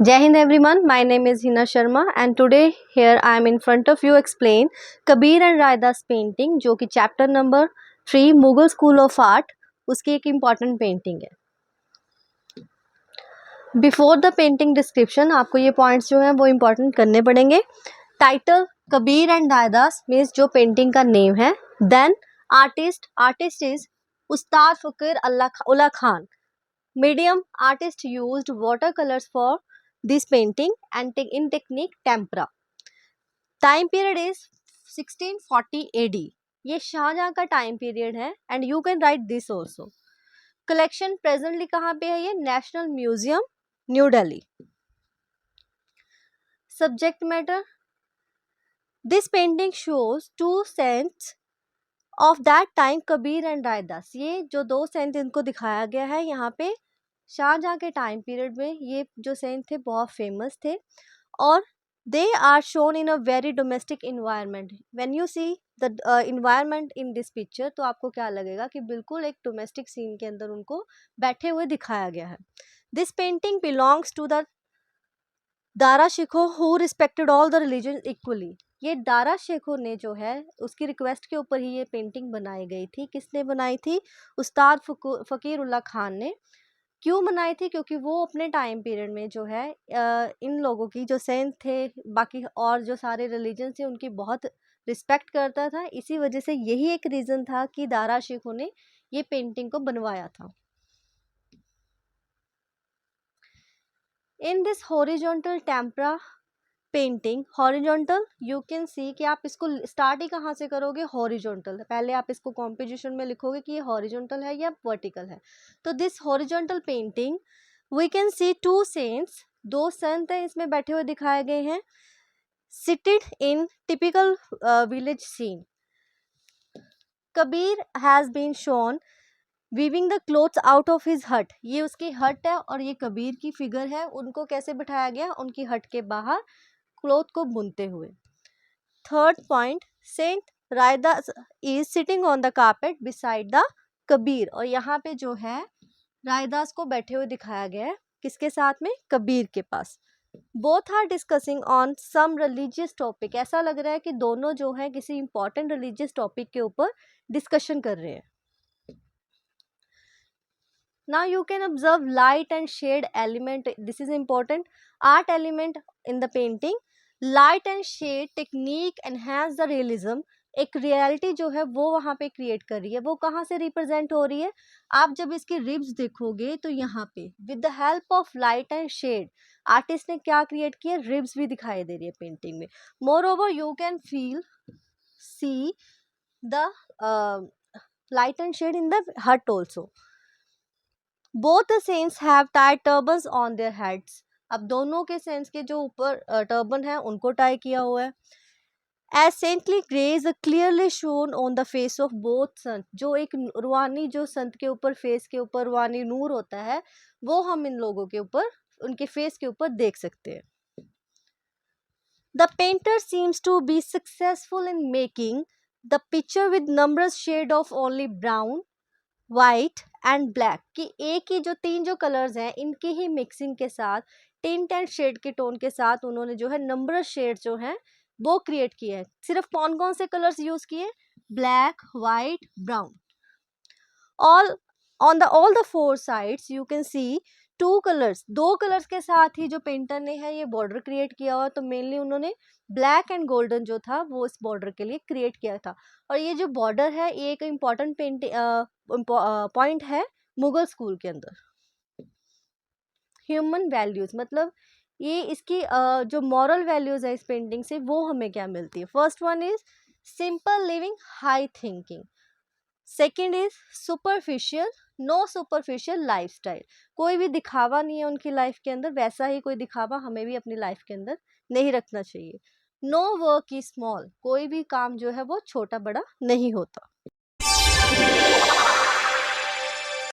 Jai Hind everyone, my name is Hina Sharma and today here I am in front of you explain Kabir and Raidas painting जो कि chapter number 3 Mughal School of Art उसकी एक important painting है. Before the painting description आपको ये points जो हैं वो important करने पड़ेंगे. Title Kabir and Raidas means जो painting का name है. Then artist is Ustad Fakir Ullah Khan. Medium artist used watercolors for this painting and in technique tempera. Time period is 1640 AD. ये शाहजहां का टाइम पीरियड है and you can write this also. Collection presently कहाँ पे है? ये national museum new Delhi. Subject matter this painting shows two saints of that time Kabir and Raidas. ये जो दो सेंट इनको दिखाया गया है यहाँ पे शाहजहां के टाइम पीरियड में ये जो सेंट थे बहुत फेमस थे और they are shown in a very domestic environment. When you see the environment in this picture तो आपको क्या लगेगा कि बिल्कुल एक डोमेस्टिक सीन के अंदर उनको बैठे हुए दिखाया गया है. This painting belongs to the Dara Shikoh who respected all the religion equally. ये दारा शेखो ने जो है उसकी रिक्वेस्ट के ऊपर ही ये पेंटिंग बनाई गई थी. किसने बनाई थी? उस्ताद फ़कीर उल्लाह खान ने. क्यों बनाई थी? क्योंकि वो अपने टाइम पीरियड में जो है इन लोगों की जो सेंट थे बाकी और जो सारे रिलीजन थे उनकी बहुत रिस्पेक्ट करता था. इसी वजह से यही एक रीज़न था कि दारा शेखो ने ये पेंटिंग को बनवाया था. In this horizontal tempera painting, horizontal you can see कि आप इसको स्टार्ट ही कहाँ से करोगे? हॉरिजॉन्टल. पहले आप इसको कॉम्पोजिशन में लिखोगे कि ये हॉरिजॉन्टल है या वर्टिकल है. तो this horizontal painting we can see two saints, दो संत हैं इसमें बैठे हुए दिखाए गए हैं. Seated in typical village scene. Kabir has been shown weaving the clothes out of his hut. ये उसकी हट है और ये कबीर की फिगर है. उनको कैसे बिठाया गया? उनकी हट के बाहर क्लोथ को बुनते हुए. Third point, saint Raidas is sitting on the carpet beside the Kabir. और यहाँ पे जो है रायदास को बैठे हुए दिखाया गया है. किसके साथ में? कबीर के पास. Both are discussing on some religious topic. ऐसा लग रहा है कि दोनों जो है किसी इंपॉर्टेंट रिलीजियस टॉपिक के ऊपर डिस्कशन कर रहे हैं. Now you can observe light and shade element. This is important. Art element in the painting. Light and shade technique enhance the realism. एक रियलिटी जो है वो वहाँ पे क्रिएट कर रही है. वो कहाँ से रिप्रेजेंट हो रही है? आप जब इसकी रिब्स देखोगे तो यहाँ पे with the help of light and shade artist ने क्या क्रिएट किया? रिब्स भी दिखाई दे रही है पेंटिंग में. Moreover you can feel see the light and shade in the hut also. Both the saints have tied turbans on their heads. अब दोनों के सेंट्स के जो ऊपर टर्बन है उनको टाई किया हुआ है. As saintly grace clearly shown on the face of both संत. जो एक रूहानी जो संत के ऊपर फेस के ऊपर रूहानी नूर होता है वो हम इन लोगों के ऊपर उनके फेस के ऊपर देख सकते हैं. The painter seems to be successful in making the picture with numbers shade of only brown, white and black. कि एक ही जो तीन जो कलर्स हैं इनकी ही मिक्सिंग के साथ टिंट एंड शेड के टोन के साथ उन्होंने जो है नंबर शेड जो हैं वो क्रिएट किए हैं. सिर्फ कौन कौन से कलर्स यूज किए? Black, white, brown. All on the all the four sides you can see two colours. दो कलर्स के साथ ही जो पेंटर ने है ये बॉर्डर क्रिएट किया हुआ. तो मेनली उन्होंने ब्लैक एंड गोल्डन जो था वो इस बॉर्डर के लिए क्रिएट किया था. और ये जो बॉर्डर है ये एक इम्पॉर्टेंट पॉइंट है मुगल स्कूल के अंदर. ह्यूमन वैल्यूज मतलब ये इसकी जो मॉरल वैल्यूज है इस पेंटिंग से वो हमें क्या मिलती है? First one is simple living, high thinking. Second is superficial, no superficial lifestyle. कोई भी दिखावा नहीं है उनकी लाइफ के अंदर. वैसा ही कोई दिखावा हमें भी अपनी लाइफ के अंदर नहीं रखना चाहिए. No work is small. कोई भी काम जो है वो छोटा बड़ा नहीं होता.